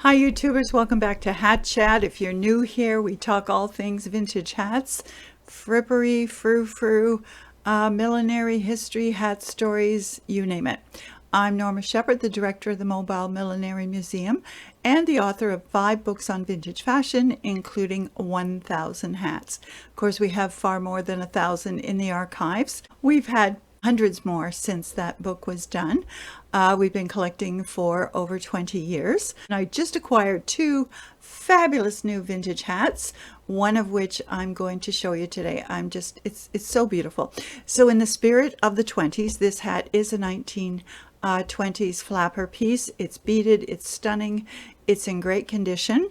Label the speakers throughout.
Speaker 1: Hi YouTubers, welcome back to Hat Chat. If you're new here, we talk all things vintage hats, frippery, frou-frou, millinery history, hat stories, you name it. I'm Norma Shephard, the director of the Mobile Millinery Museum and the author of 5 books on vintage fashion, including 1,000 hats. Of course, we have far more than 1,000 in the archives. We've had hundreds more since that book was done. We've been collecting for over 20 years. I just acquired 2 fabulous new vintage hats, one of which I'm going to show you today. It's so beautiful. So in the spirit of the 20s, this hat is a 1920s flapper piece. It's beaded, it's stunning, it's in great condition.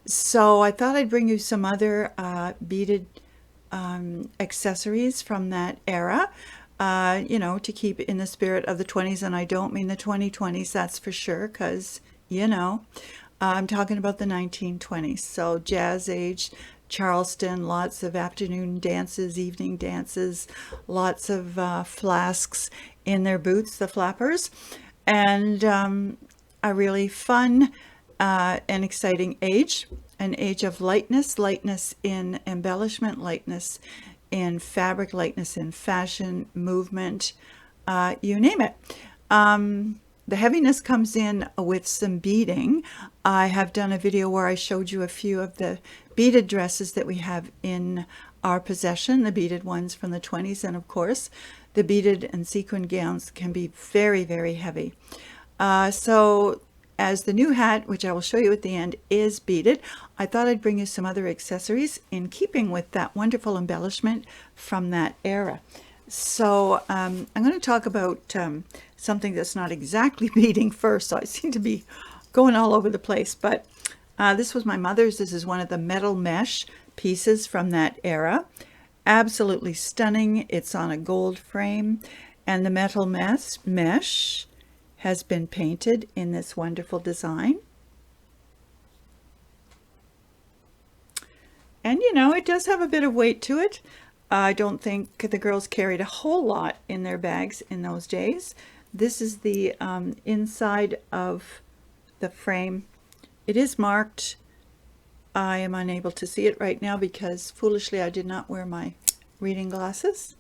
Speaker 1: So I thought I'd bring you some other beaded accessories from that era. To keep in the spirit of the 20s, and I don't mean the 2020s, that's for sure, because, I'm talking about the 1920s. So jazz age, Charleston, lots of afternoon dances, evening dances, lots of flasks in their boots, the flappers, and a really fun and exciting age, an age of lightness in embellishment, lightness in fabric, lightness in fashion, movement, you name it. The heaviness comes in with some beading. I have done a video where I showed you a few of the beaded dresses that we have in our possession, the beaded ones from the 20s, and of course the beaded and sequin gowns can be very, very heavy. So as the new hat, which I will show you at the end, is beaded, I thought I'd bring you some other accessories in keeping with that wonderful embellishment from that era. So I'm going to talk about something that's not exactly beading first, so I seem to be going all over the place, but this was my mother's. This is one of the metal mesh pieces from that era. Absolutely stunning. It's on a gold frame, and the metal mesh has been painted in this wonderful design. And it does have a bit of weight to it. I don't think the girls carried a whole lot in their bags in those days. This is the inside of the frame. It is marked. I am unable to see it right now because foolishly I did not wear my reading glasses.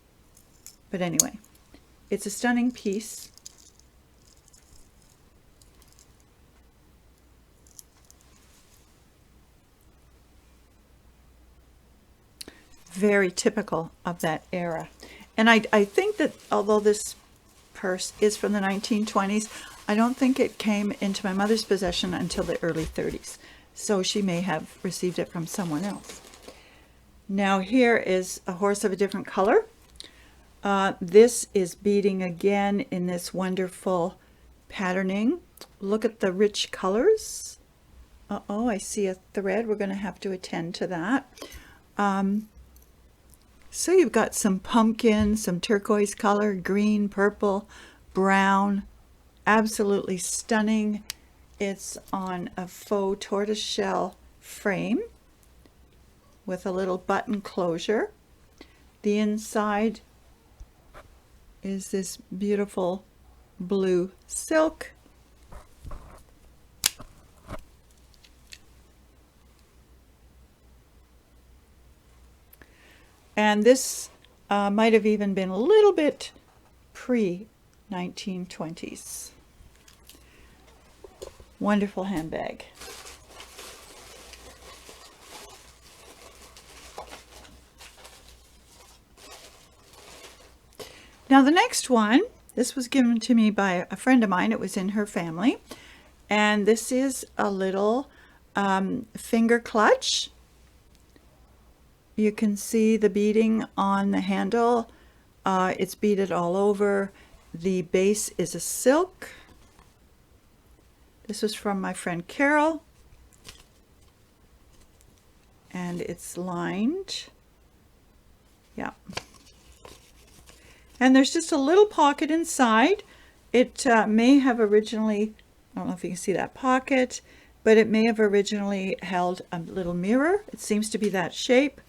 Speaker 1: But anyway, it's a stunning piece. Very typical of that era. And I think that although this purse is from the 1920s, I don't think it came into my mother's possession until the early 30s. So she may have received it from someone else. Now here is a horse of a different color. This is beading again in this wonderful patterning. Look at the rich colors. Uh-oh, I see a thread. We're going to have to attend to that. So you've got some pumpkin, some turquoise color, green, purple, brown, absolutely stunning. It's on a faux tortoiseshell frame with a little button closure. The inside is this beautiful blue silk. And this might have even been a little bit pre-1920s. Wonderful handbag. Now the next one, this was given to me by a friend of mine. It was in her family. And this is a little finger clutch. You can see the beading on the handle. It's beaded all over. The base is a silk. This was from my friend Carol. And it's lined. Yeah. And there's just a little pocket inside. It may have originally, I don't know if you can see that pocket, but it may have originally held a little mirror. It seems to be that shape.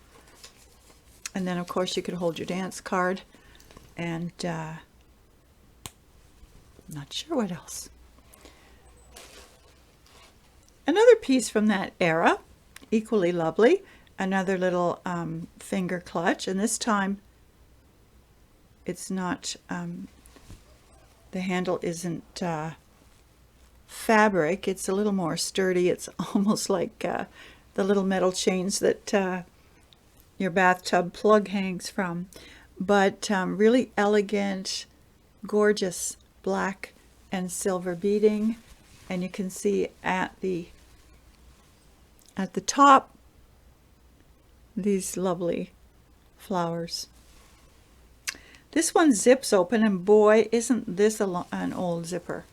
Speaker 1: And then, of course, you could hold your dance card and not sure what else. Another piece from that era, equally lovely, another little finger clutch, and this time it's not, the handle isn't fabric, it's a little more sturdy. It's almost like the little metal chains that your bathtub plug hangs from, but really elegant, gorgeous black and silver beading. And you can see at the top these lovely flowers. This one zips open, and boy, isn't this an old zipper.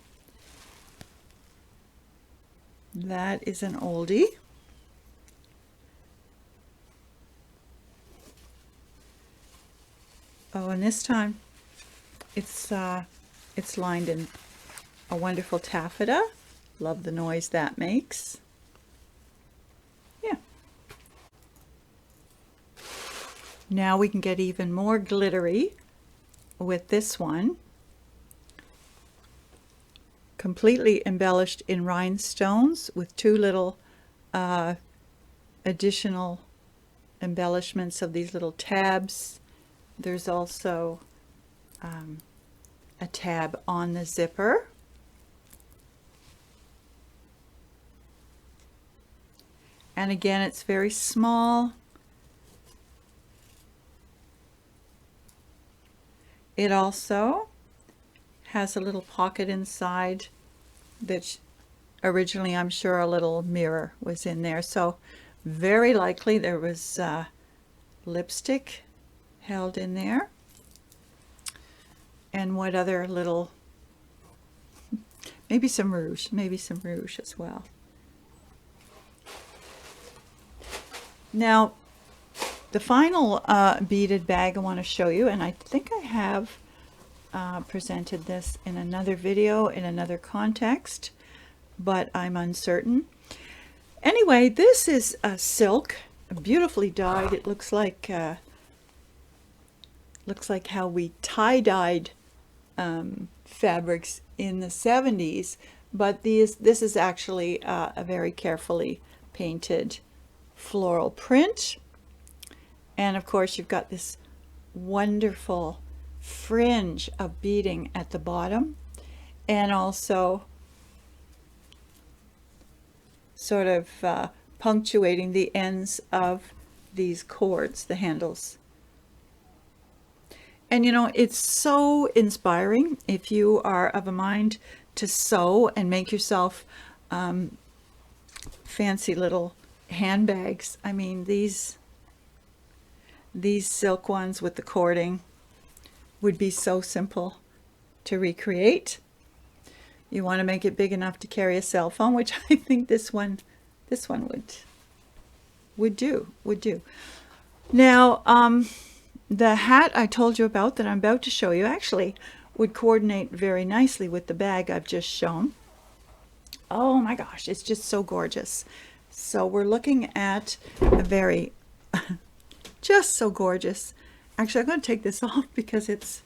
Speaker 1: That is an oldie. Oh, and this time it's lined in a wonderful taffeta. Love the noise that makes. Yeah. Now we can get even more glittery with this one. Completely embellished in rhinestones with two little additional embellishments of these little tabs. There's also a tab on the zipper. And again, it's very small. It also has a little pocket inside that originally, I'm sure, a little mirror was in there. So very likely there was lipstick held in there. And what other little, maybe some rouge as well. Now, the final beaded bag I want to show you, and I think I have presented this in another video in another context, but I'm uncertain. Anyway, this is a silk, beautifully dyed. It looks like how we tie-dyed fabrics in the 70s, but this is actually a very carefully painted floral print. And of course you've got this wonderful fringe of beading at the bottom, and also sort of punctuating the ends of these cords, the handles. And you know, it's so inspiring if you are of a mind to sew and make yourself fancy little handbags. I mean, these silk ones with the cording would be so simple to recreate. You want to make it big enough to carry a cell phone, which I think this one would do. Now, the hat I told you about that I'm about to show you actually would coordinate very nicely with the bag I've just shown. Oh my gosh, it's just so gorgeous. So we're looking at a very, just so gorgeous. Actually, I'm going to take this off because it's,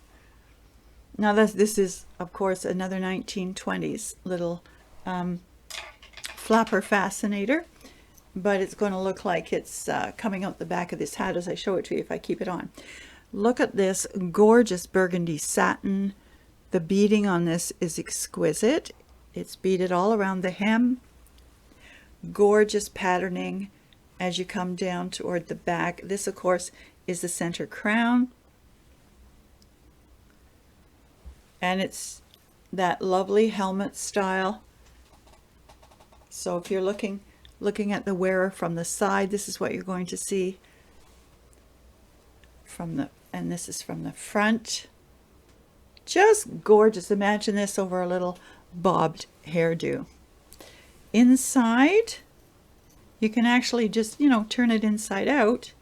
Speaker 1: now this is, of course, another 1920s little flapper fascinator, but it's going to look like it's coming out the back of this hat as I show it to you if I keep it on. Look at this gorgeous burgundy satin. The beading on this is exquisite. It's beaded all around the hem. Gorgeous patterning as you come down toward the back. This, of course, is the center crown. And it's that lovely helmet style. So if you're looking at the wearer from the side, this is what you're going to see from the, and this is from the front. Just gorgeous. Imagine this over a little bobbed hairdo. Inside, you can actually just, you know, turn it inside out,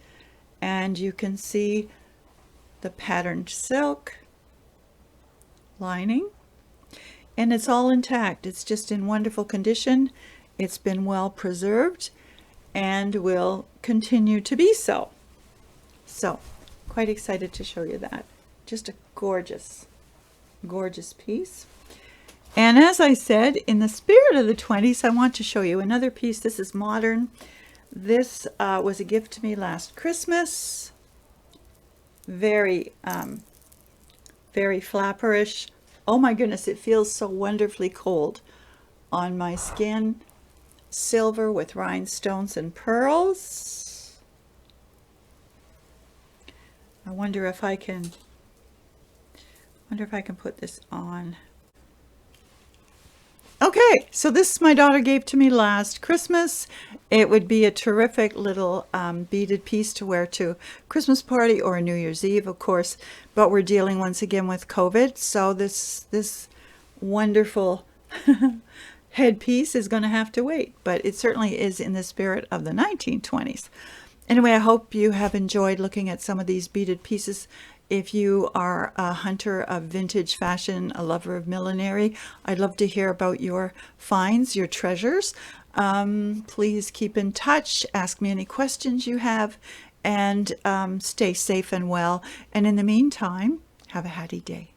Speaker 1: and you can see the patterned silk lining, and it's all intact. It's just in wonderful condition. It's been well preserved and will continue to be so. So, quite excited to show you that. Just a gorgeous, gorgeous piece. And as I said, in the spirit of the 20s, I want to show you another piece. This is modern. This was a gift to me last Christmas. Very, very flapperish. Oh my goodness, it feels so wonderfully cold on my skin. Silver with rhinestones and pearls. I wonder if I can put this on. Okay, so this my daughter gave to me last Christmas. It would be a terrific little beaded piece to wear to a Christmas party or a New Year's Eve, of course, but we're dealing once again with COVID, so this wonderful headpiece is going to have to wait, but it certainly is in the spirit of the 1920s. Anyway, I hope you have enjoyed looking at some of these beaded pieces. If you are a hunter of vintage fashion, a lover of millinery, I'd love to hear about your finds, your treasures. Please keep in touch, ask me any questions you have, and stay safe and well. And in the meantime, have a happy day.